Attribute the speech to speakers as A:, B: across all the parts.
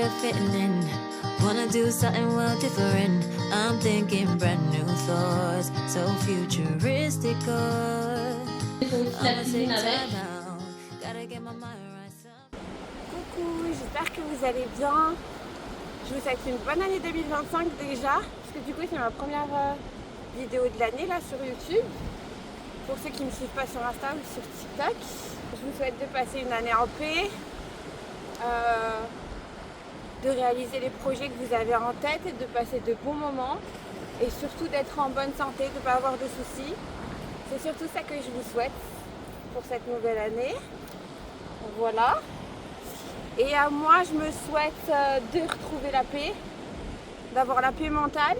A: of fitting in. Wanna do something well different. I'm thinking brand new thoughts, so futuristic. I'ma take time out. Gotta get my mind right.
B: Coucou, j'espère que vous allez bien. Je vous souhaite une bonne année 2025 déjà, parce que du coup c'est ma première vidéo de l'année là sur YouTube. Pour ceux qui ne me suivent pas sur Insta ou sur TikTok, je vous souhaite de passer une année en paix, de réaliser les projets que vous avez en tête et de passer de bons moments et surtout d'être en bonne santé, de ne pas avoir de soucis. C'est surtout ça que je vous souhaite pour cette nouvelle année. Voilà. Et à moi, je me souhaite de retrouver la paix, d'avoir la paix mentale,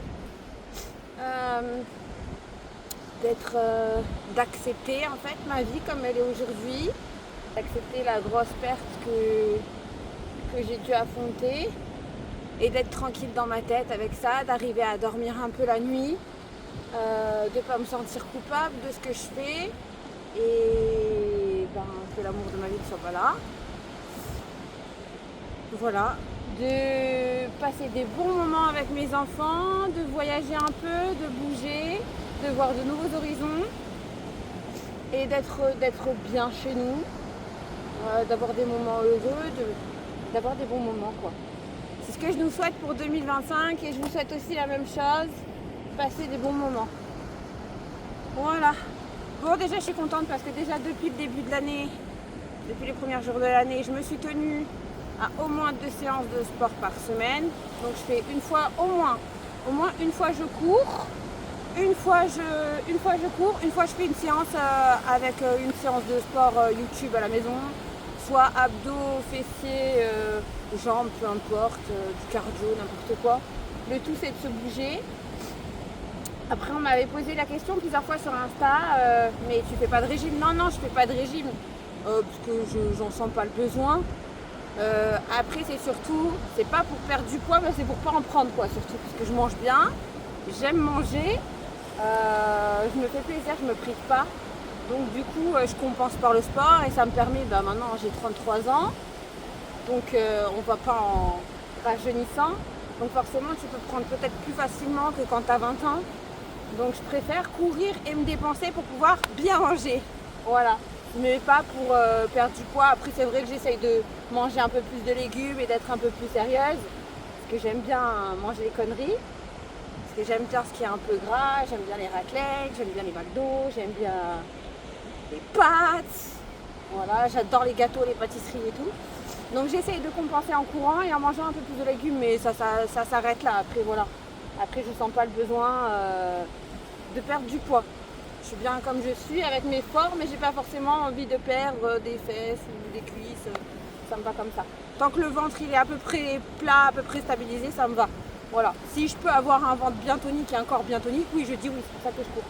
B: d'accepter en fait ma vie comme elle est aujourd'hui, d'accepter la grosse perte que j'ai dû affronter et d'être tranquille dans ma tête avec ça, d'arriver à dormir un peu la nuit, de ne pas me sentir coupable de ce que je fais et que l'amour de ma vie ne soit pas là. Voilà, de passer des bons moments avec mes enfants, de voyager un peu, de bouger, de voir de nouveaux horizons et d'être bien chez nous, d'avoir des moments heureux, d'avoir des bons moments quoi. C'est ce que je nous souhaite pour 2025 et je vous souhaite aussi la même chose, passer des bons moments. Voilà. Bon, déjà je suis contente parce que déjà depuis le début de l'année, depuis les premiers jours de l'année, je me suis tenue à au moins 2 séances de sport par semaine. Donc je fais au moins une fois je cours, une fois je cours, une fois je fais une séance avec une séance de sport YouTube à la maison, soit abdos, fessiers, jambes, peu importe, du cardio, n'importe quoi. Le tout c'est de se bouger. Après on m'avait posé la question plusieurs fois sur Insta, mais tu fais pas de régime? Non, je fais pas de régime, parce que j'en sens pas le besoin. Après c'est pas pour perdre du poids, mais c'est pour pas en prendre quoi, surtout parce que je mange bien, j'aime manger, je me fais plaisir, je me prive pas, donc du coup je compense par le sport et ça me permet, maintenant j'ai 33 ans, donc on va pas en rajeunissant, donc forcément tu peux prendre peut-être plus facilement que quand tu as 20 ans, donc je préfère courir et me dépenser pour pouvoir bien manger, voilà. Mais pas pour perdre du poids. Après c'est vrai que j'essaye de manger un peu plus de légumes et d'être un peu plus sérieuse, parce que j'aime bien manger les conneries, parce que j'aime bien ce qui est un peu gras, j'aime bien les raclettes, j'aime bien les McDo, j'aime bien les pâtes, voilà, j'adore les gâteaux, les pâtisseries et tout. Donc j'essaye de compenser en courant et en mangeant un peu plus de légumes, mais ça s'arrête là. Après voilà, après je sens pas le besoin de perdre du poids. Je suis bien comme je suis avec mes formes, mais j'ai pas forcément envie de perdre des fesses ou des cuisses, ça me va comme ça. Tant que le ventre il est à peu près plat, à peu près stabilisé, ça me va. Voilà. Si je peux avoir un ventre bien tonique et un corps bien tonique, oui je dis oui, c'est pour ça que je cours.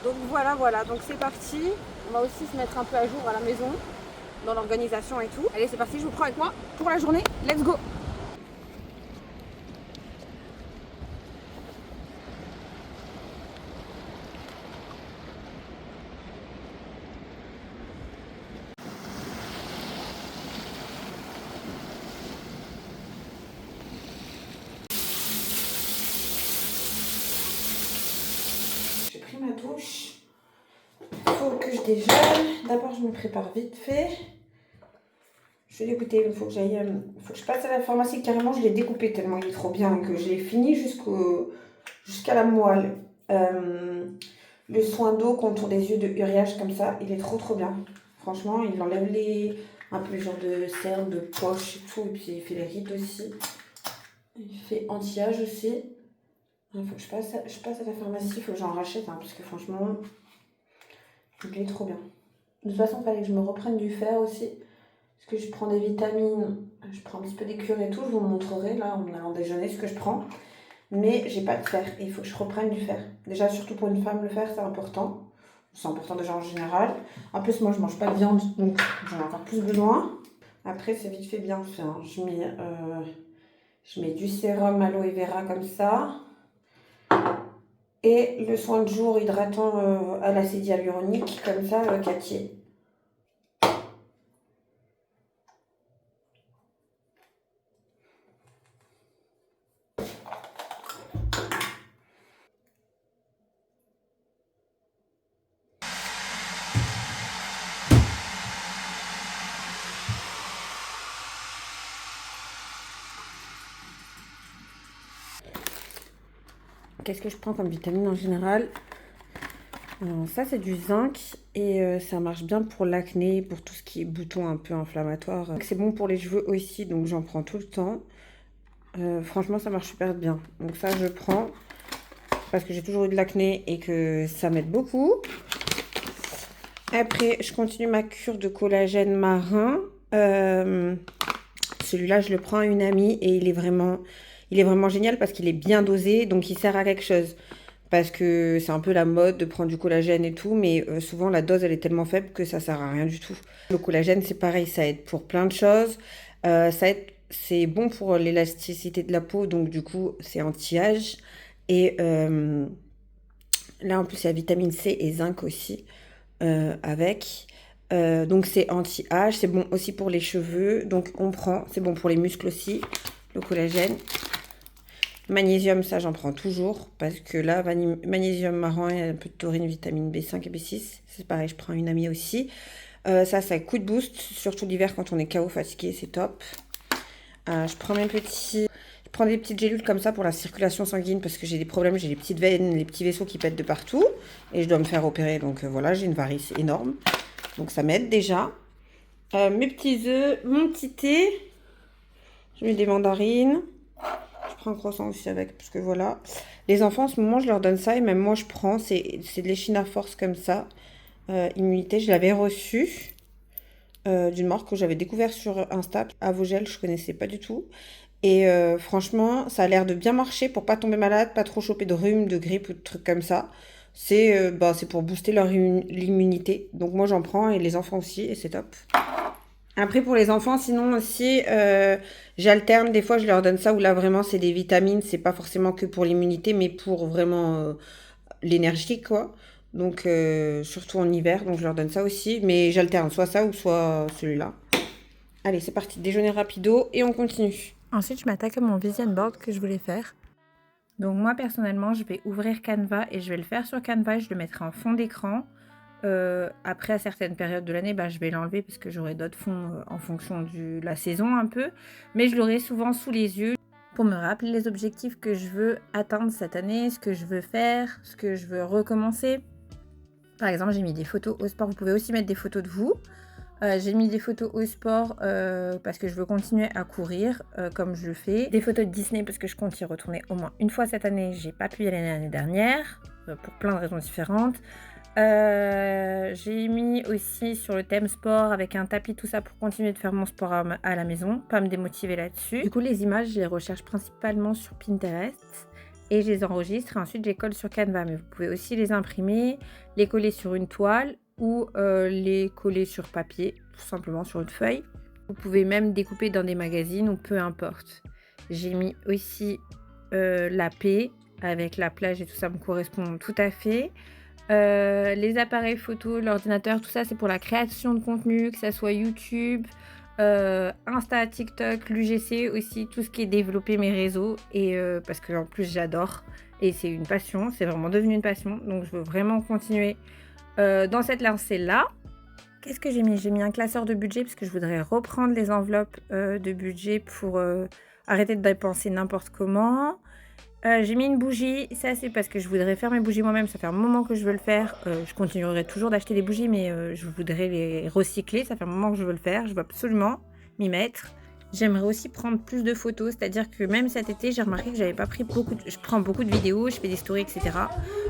B: Donc voilà, donc c'est parti. On va aussi se mettre un peu à jour à la maison, dans l'organisation et tout. Allez c'est parti, je vous prends avec moi pour la journée, let's go! Ma douche, il faut que je déjeune. D'abord je me prépare vite fait. Je l'ai goûté, il faut que je passe à la pharmacie. Carrément je l'ai découpé tellement il est trop bien que j'ai fini jusqu'à la moelle. Le soin d'eau contour des yeux de Uriage comme ça, il est trop bien. Franchement il enlève un peu le genre de cernes, de poche et tout, et puis il fait les rides aussi. Il fait anti-âge aussi. Il faut que je passe à la pharmacie, il faut que j'en rachète, parce que franchement, il est trop bien. De toute façon, il fallait que je me reprenne du fer aussi, parce que je prends des vitamines, je prends un petit peu des cures et tout, je vous montrerai là en allant déjeuner ce que je prends. Mais j'ai pas de fer et il faut que je reprenne du fer. Déjà, surtout pour une femme, le fer c'est important. C'est important déjà en général. En plus, moi je mange pas de viande, donc j'en ai encore plus besoin. Après, c'est vite fait bien fait. Je mets du sérum aloe vera comme ça. Et le soin de jour hydratant à l'acide hyaluronique, comme ça, Cathier.
C: Qu'est-ce que je prends comme vitamine en général? Ça, c'est du zinc et ça marche bien pour l'acné, pour tout ce qui est boutons un peu inflammatoires. C'est bon pour les cheveux aussi, donc j'en prends tout le temps. Franchement, ça marche super bien. Donc ça, je prends parce que j'ai toujours eu de l'acné et que ça m'aide beaucoup. Après, je continue ma cure de collagène marin. Celui-là, je le prends à une amie et il est vraiment génial parce qu'il est bien dosé, donc il sert à quelque chose. Parce que c'est un peu la mode de prendre du collagène et tout, mais souvent la dose elle est tellement faible que ça sert à rien du tout. Le collagène c'est pareil, ça aide pour plein de choses. C'est bon pour l'élasticité de la peau, donc du coup c'est anti-âge. Et là en plus il y a vitamine C et zinc aussi avec. Donc c'est anti-âge, c'est bon aussi pour les cheveux, donc on prend, c'est bon pour les muscles aussi, le collagène. Magnésium, ça j'en prends toujours parce que là, magnésium marron et un peu de taurine, vitamine B5 et B6. C'est pareil, je prends une amie aussi. Ça coup de boost, surtout l'hiver quand on est KO fatigué, c'est top. Je prends des petites gélules comme ça pour la circulation sanguine parce que j'ai des problèmes, j'ai les petites veines, les petits vaisseaux qui pètent de partout et je dois me faire opérer. Donc voilà, j'ai une varice énorme. Donc ça m'aide déjà. Mes petits œufs, mon petit thé. Je mets des mandarines. Je prends un croissant aussi avec, parce que voilà. Les enfants, en ce moment, je leur donne ça. Et même moi, je prends. C'est de l'Echina Force comme ça. Immunité, je l'avais reçu d'une marque que j'avais découvert sur Insta. Avogel, je connaissais pas du tout. Et franchement, ça a l'air de bien marcher pour pas tomber malade, pas trop choper de rhume, de grippe ou de trucs comme ça. C'est pour booster l'immunité. Donc moi, j'en prends et les enfants aussi. Et c'est top. Après, pour les enfants, sinon aussi, j'alterne. Des fois, je leur donne ça où là, vraiment, c'est des vitamines. C'est pas forcément que pour l'immunité, mais pour vraiment l'énergie, quoi. Donc, surtout en hiver. Donc, je leur donne ça aussi. Mais j'alterne soit ça ou soit celui-là. Allez, c'est parti. Déjeuner rapido et on continue.
D: Ensuite, je m'attaque à mon vision board que je voulais faire. Donc, moi, personnellement, je vais ouvrir Canva et je vais le faire sur Canva et je le mettrai en fond d'écran. Après, à certaines périodes de l'année, je vais l'enlever parce que j'aurai d'autres fonds en fonction de la saison un peu. Mais je l'aurai souvent sous les yeux pour me rappeler les objectifs que je veux atteindre cette année, ce que je veux faire, ce que je veux recommencer. Par exemple, j'ai mis des photos au sport. Vous pouvez aussi mettre des photos de vous. J'ai mis des photos au sport parce que je veux continuer à courir comme je le fais. Des photos de Disney parce que je compte y retourner au moins une fois cette année. J'ai pas pu y aller l'année dernière pour plein de raisons différentes. J'ai mis aussi sur le thème sport avec un tapis, tout ça pour continuer de faire mon sport à la maison, pas me démotiver là-dessus. Du coup, les images, je les recherche principalement sur Pinterest et je les enregistre et ensuite je les colle sur Canva. Mais vous pouvez aussi les imprimer, les coller sur une toile ou les coller sur papier, tout simplement sur une feuille. Vous pouvez même découper dans des magazines ou peu importe. J'ai mis aussi la paix avec la plage et tout ça me correspond tout à fait. Les appareils photo, l'ordinateur, tout ça c'est pour la création de contenu, que ça soit YouTube, Insta, TikTok, l'UGC aussi, tout ce qui est développer mes réseaux et parce que en plus j'adore et c'est une passion, c'est vraiment devenu une passion, donc je veux vraiment continuer dans cette lancée là. Qu'est-ce que j'ai mis? J'ai mis un classeur de budget parce que je voudrais reprendre les enveloppes de budget pour arrêter de dépenser n'importe comment. J'ai mis une bougie, ça c'est parce que je voudrais faire mes bougies moi-même, ça fait un moment que je veux le faire. Je continuerai toujours d'acheter des bougies mais je voudrais les recycler, ça fait un moment que je veux le faire, je veux absolument m'y mettre. J'aimerais aussi prendre plus de photos, c'est-à-dire que même cet été j'ai remarqué que j'avais pas pris je prends beaucoup de vidéos, je fais des stories etc.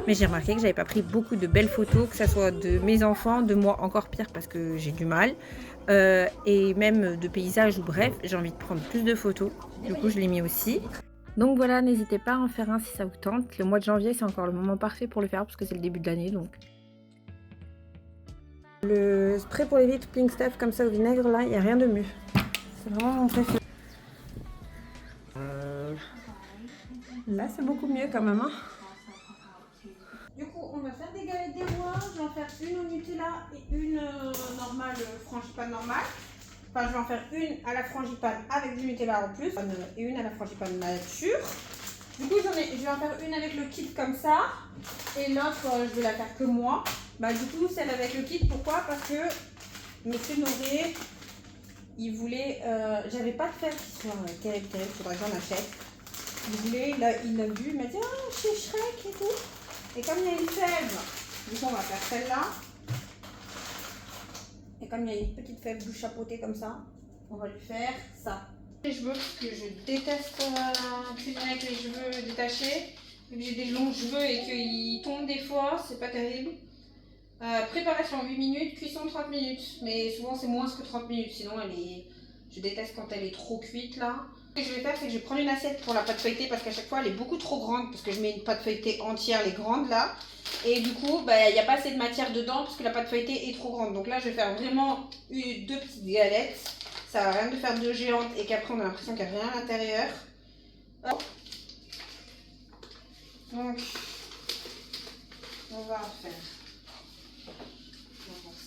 D: Mais j'ai remarqué que j'avais pas pris beaucoup de belles photos, que ça soit de mes enfants, de moi encore pire parce que j'ai du mal. Et même de paysages ou bref, j'ai envie de prendre plus de photos, du coup je l'ai mis aussi. Donc voilà, n'hésitez pas à en faire un si ça vous tente. Le mois de janvier, c'est encore le moment parfait pour le faire parce que c'est le début de l'année. Donc.
C: Le spray pour les vitres Pink Stuff comme ça au vinaigre, là, il n'y a rien de mieux. C'est vraiment mon préféré. Là, c'est beaucoup mieux quand même. Hein. Du coup, on va faire des galettes des rois. Je vais en faire une au Nutella et une normale, frangipane normale. Enfin, je vais en faire une à la frangipane avec du Nutella en plus et une à la frangipane nature. Du coup, je vais en faire une avec le kit comme ça et l'autre, je vais la faire que moi. Du coup, celle avec le kit, pourquoi? Parce que Monsieur Noré, il voulait... j'avais pas de fer qui soit terrible, faudrait que j'en achète. il voulait, il a vu, il m'a dit « Ah, c'est Shrek et tout ». Et comme il y a une fève, du coup on va faire celle-là. Et comme il y a une petite fève du chapeauté comme ça, on va lui faire ça. Les cheveux, parce que je déteste cuisiner avec les cheveux détachés. Vu que j'ai des longs cheveux et qu'ils tombent des fois, c'est pas terrible. Préparation 8 minutes, cuisson 30 minutes. Mais souvent c'est moins que 30 minutes, sinon je déteste quand elle est trop cuite là. Ce que je vais faire, c'est que je vais prendre une assiette pour la pâte feuilletée parce qu'à chaque fois elle est beaucoup trop grande parce que je mets une pâte feuilletée entière, les grandes là. Et du coup, il n'y a pas assez de matière dedans parce que la pâte feuilletée est trop grande. Donc là, je vais faire vraiment 2 petites galettes. Ça va rien de faire 2 géantes et qu'après on a l'impression qu'il n'y a rien à l'intérieur. Donc, on va faire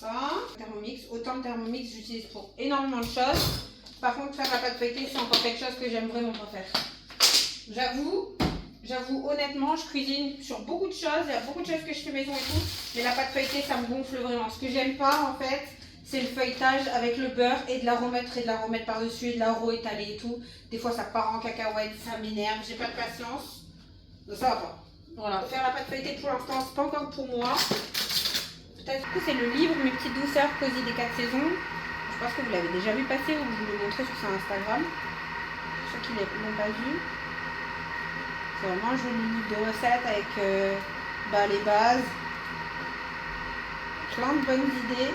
C: ça. Thermomix. Autant le Thermomix, j'utilise pour énormément de choses. Par contre, faire la pâte feuilletée, c'est encore quelque chose que j'aime vraiment pas faire. J'avoue, honnêtement, je cuisine sur beaucoup de choses. Il y a beaucoup de choses que je fais maison et tout. Mais la pâte feuilletée, ça me gonfle vraiment. Ce que j'aime pas, en fait, c'est le feuilletage avec le beurre et de la remettre par-dessus et de la re-étaler et tout. Des fois, ça part en cacahuète, ça m'énerve. J'ai pas de patience. Donc, ça va pas. Voilà, faire la pâte feuilletée pour l'instant, c'est pas encore pour moi. Peut-être que c'est le livre Mes petites douceurs cosy des 4 saisons. Je pense que vous l'avez déjà vu passer ou je vous l'ai montré sur son Instagram. Pour ceux qui ne l'ont pas vu. C'est vraiment un joli livre de recettes avec les bases, plein de bonnes idées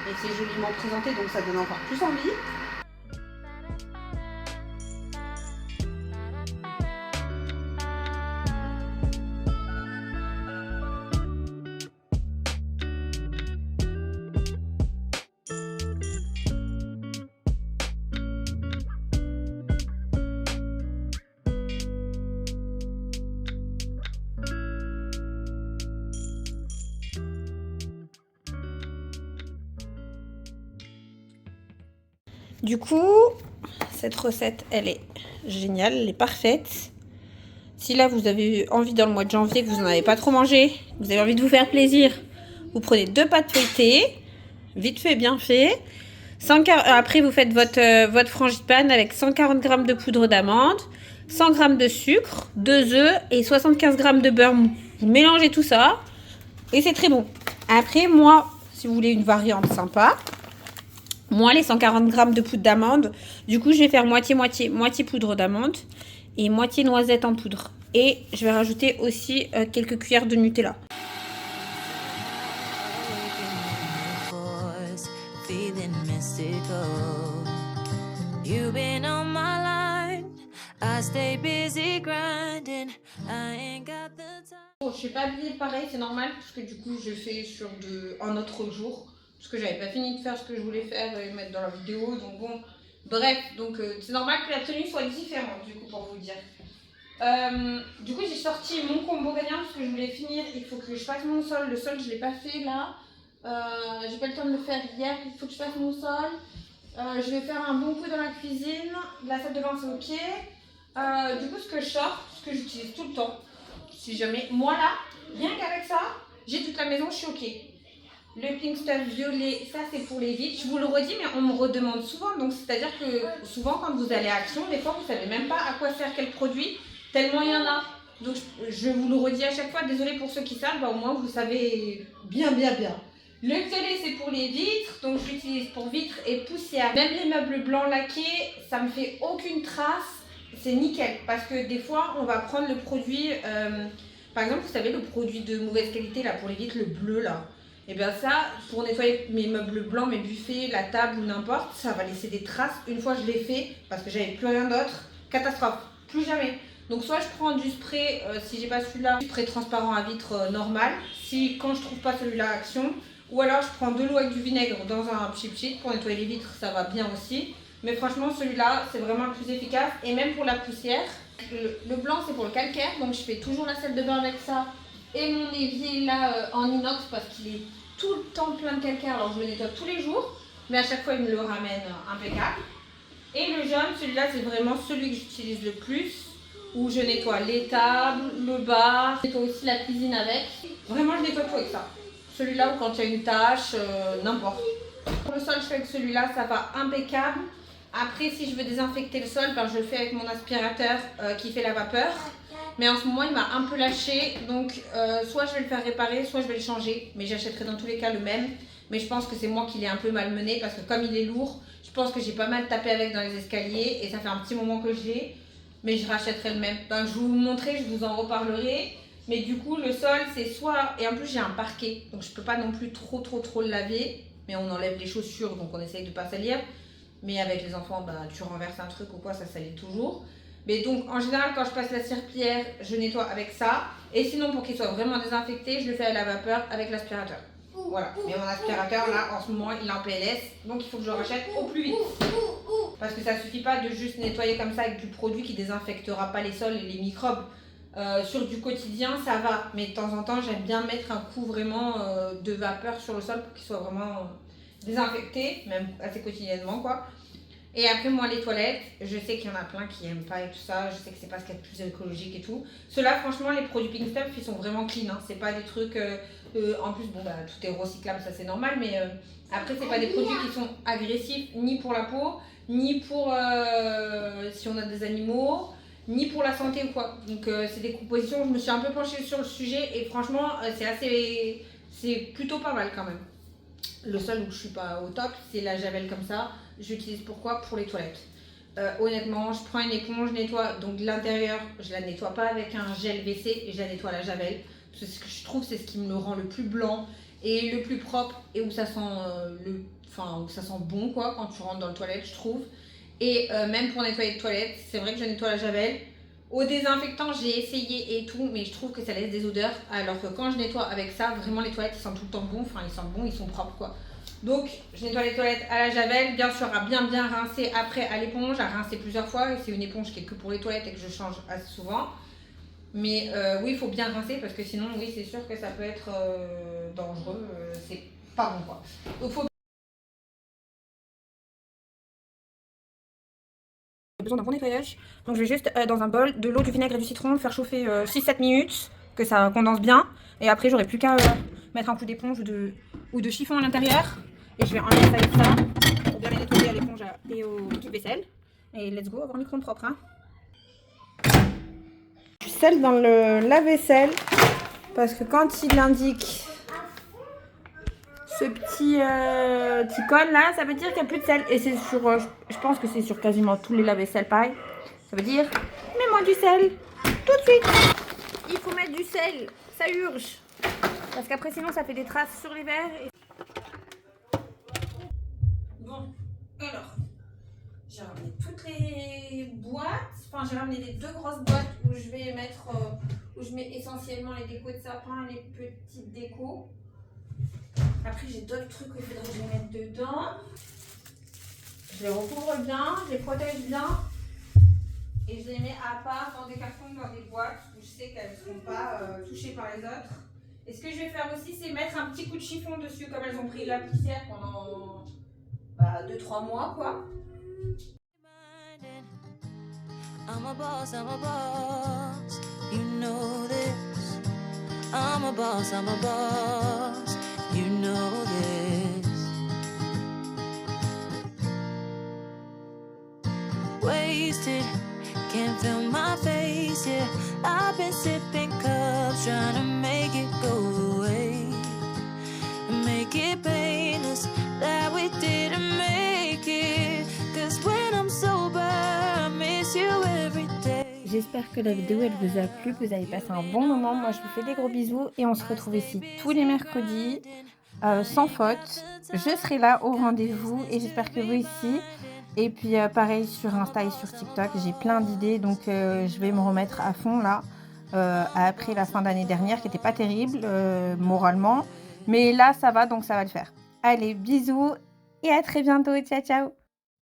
C: et c'est joliment présenté donc ça donne encore plus envie. Du coup, cette recette, elle est géniale, elle est parfaite. Si là, vous avez envie dans le mois de janvier, que vous n'en avez pas trop mangé, vous avez envie de vous faire plaisir, vous prenez 2 pâtes feuilletées, vite fait, bien fait. Après, vous faites votre frangipane avec 140 g de poudre d'amande, 100 g de sucre, 2 œufs et 75 g de beurre mou. Vous mélangez tout ça et c'est très bon. Après, moi, si vous voulez une variante sympa, moi, les 140 g de poudre d'amande, du coup, je vais faire moitié poudre d'amande et moitié noisette en poudre. Et je vais rajouter aussi quelques cuillères de Nutella. Bon, je suis pas habillée pareil, c'est normal parce que du coup, je fais sur un autre jour. Parce que j'avais pas fini de faire ce que je voulais faire et mettre dans la vidéo, donc bon, bref, donc c'est normal que la tenue soit différente du coup pour vous dire. Du coup j'ai sorti mon combo gagnant parce que je voulais finir, il faut que je fasse mon sol, le sol je l'ai pas fait là, j'ai pas le temps de le faire hier, il faut que je fasse mon sol, je vais faire un bon coup dans la cuisine, la salle de bain c'est ok, du coup ce que je sors, ce que j'utilise tout le temps, si jamais, moi là, rien qu'avec ça, j'ai toute la maison, je suis ok. Le Pink Stuff violet, ça c'est pour les vitres. Je vous le redis, mais on me redemande souvent. Donc c'est-à-dire que souvent quand vous allez à Action, des fois vous savez même pas à quoi sert quel produit, tellement il y en a. Donc je vous le redis à chaque fois, désolé pour ceux qui savent, au moins vous savez bien. Le violet c'est pour les vitres, donc je l'utilise pour vitres et poussière. Même les meubles blancs laqués, ça me fait aucune trace, c'est nickel. Parce que des fois on va prendre le produit, par exemple vous savez le produit de mauvaise qualité là pour les vitres, le bleu là. Et bien ça, pour nettoyer mes meubles blancs, mes buffets, la table ou n'importe, ça va laisser des traces. Une fois je l'ai fait, parce que j'avais plus rien d'autre, catastrophe, plus jamais. Donc soit je prends du spray, si j'ai pas celui-là, du spray transparent à vitre normal. Si quand je trouve pas celui-là Action, ou alors je prends de l'eau avec du vinaigre dans un pchit pour nettoyer les vitres, ça va bien aussi. Mais franchement celui-là, c'est vraiment le plus efficace. Et même pour la poussière, le blanc c'est pour le calcaire, donc je fais toujours la salle de bain avec ça. Et mon évier là en inox parce qu'il est tout le temps plein de calcaire, alors je le nettoie tous les jours, mais à chaque fois il me le ramène impeccable. Et le jaune, celui-là c'est vraiment celui que j'utilise le plus, où je nettoie les tables, le bar, je nettoie aussi la cuisine avec. Vraiment je nettoie tout avec ça. Celui-là ou quand il y a une tâche, n'importe. Pour le sol je fais avec celui-là, ça va impeccable.
D: Après, si je veux désinfecter le sol, ben, je le fais avec mon aspirateur qui fait la vapeur. Mais en ce moment, il m'a un peu lâché. Donc, soit je vais le faire réparer, soit je vais le changer. Mais j'achèterai dans tous les cas le même. Mais je pense que c'est moi qui l'ai un peu malmené parce que comme il est lourd, je pense que j'ai pas mal tapé avec dans les escaliers. Et ça fait un petit moment que je l'ai. Mais je rachèterai le même. Donc, je vais vous montrer, je vous en reparlerai. Mais du coup, le sol, c'est soit... Et en plus, j'ai un parquet. Donc, je peux pas non plus trop le laver. Mais on enlève les chaussures, donc on essaye de pas salir. Mais avec les enfants, bah, tu renverses un truc ou quoi, ça salit toujours. Mais donc, en général, quand je passe la serpillière, je nettoie avec ça. Et sinon, pour qu'il soit vraiment désinfecté, je le fais à la vapeur avec l'aspirateur. Voilà. Mais mon aspirateur, là, en ce moment, il est en PLS. Donc, il faut que je le rachète au plus vite. Parce que ça suffit pas de juste nettoyer comme ça avec du produit qui désinfectera pas les sols et les microbes. Sur du quotidien, ça va. Mais de temps en temps, j'aime bien mettre un coup vraiment de vapeur sur le sol pour qu'il soit vraiment désinfecté, même assez quotidiennement, quoi. Et après, moi, les toilettes, je sais qu'il y en a plein qui n'aiment pas et tout ça. Je sais que c'est pas ce qu'il y a de plus écologique et tout. Ceux-là, franchement, les produits Pink Stuff, ils sont vraiment clean. Hein. C'est pas des trucs... en plus, bon, bah, tout est recyclable, ça c'est normal. Mais après, c'est pas des produits qui sont agressifs ni pour la peau, ni pour si on a des animaux, ni pour la santé ou quoi. Donc, c'est des compositions. Je me suis un peu penchée sur le sujet et franchement, c'est plutôt pas mal quand même. Le seul où je suis pas au top, c'est la javel comme ça. J'utilise pourquoi? Pour les toilettes. Honnêtement, je prends une éponge, je nettoie. Donc l'intérieur, je la nettoie pas avec un gel WC, et je la nettoie à la javel. Parce que ce que je trouve, c'est ce qui me le rend le plus blanc et le plus propre et où ça sent où ça sent bon quoi quand tu rentres dans le toilette, je trouve. Et même pour nettoyer les toilettes, c'est vrai que je nettoie à la javel. Au désinfectant, j'ai essayé et tout, mais je trouve que ça laisse des odeurs. Alors que quand je nettoie avec ça, vraiment les toilettes, ils sentent tout le temps bon. Enfin, ils sentent bon, ils sont propres quoi. Donc, je nettoie les toilettes à la javel, bien sûr à bien rincer après à l'éponge, à rincer plusieurs fois. C'est une éponge qui est que pour les toilettes et que je change assez souvent. Mais oui, il faut bien rincer parce que sinon, oui, c'est sûr que ça peut être dangereux. C'est pas bon quoi. Donc, faut besoin d'un bon nettoyage. Donc, je vais juste dans un bol de l'eau, du vinaigre et du citron, faire chauffer 6-7 minutes, que ça condense bien. Et après, j'aurai plus qu'à mettre un coup d'éponge ou de chiffon à l'intérieur. Et je vais enlever ça avec ça pour bien les nettoyer à l'éponge et au liquide vaisselle. Et let's go, avoir un micro propre. Hein. Du sel dans le lave-vaisselle parce que quand il indique ce petit col là, ça veut dire qu'il n'y a plus de sel. Et c'est sur, je pense que c'est sur quasiment tous les lave-vaisselle pareil. Ça veut dire, mets-moi du sel tout de suite. Il faut mettre du sel, ça urge. Parce qu'après sinon ça fait des traces sur les verres. Bon, alors, j'ai ramené toutes les boîtes. Enfin, j'ai ramené les 2 grosses boîtes où je vais mettre, où je mets essentiellement les décos de sapin et les petites décos. Après, j'ai d'autres trucs qu'il faudrait que je mette dedans. Je les recouvre bien, je les protège bien. Et je les mets à part dans des cartons, dans des boîtes où je sais qu'elles ne seront pas touchées par les autres. Et ce que je vais faire aussi, c'est mettre un petit coup de chiffon dessus, comme elles ont pris la poussière pendant 2-3 mois, quoi.
A: I'm a boss, you know this. I'm a boss, you know this. Wasted, can't feel my face, yeah. I've been sipping cups, trying to make it go away. Make it painless that we didn't make it. Cause when I'm sober, I miss you every day.
D: J'espère que la vidéo elle vous a plu, que vous avez passé un bon moment. Moi je vous fais des gros bisous et on se retrouve ici tous les mercredis sans faute. Je serai là au rendez-vous et j'espère que vous aussi. Et puis pareil sur Insta et sur TikTok, j'ai plein d'idées donc je vais me remettre à fond là après la fin d'année dernière qui n'était pas terrible moralement. Mais là ça va donc ça va le faire. Allez bisous et à très bientôt, ciao ciao.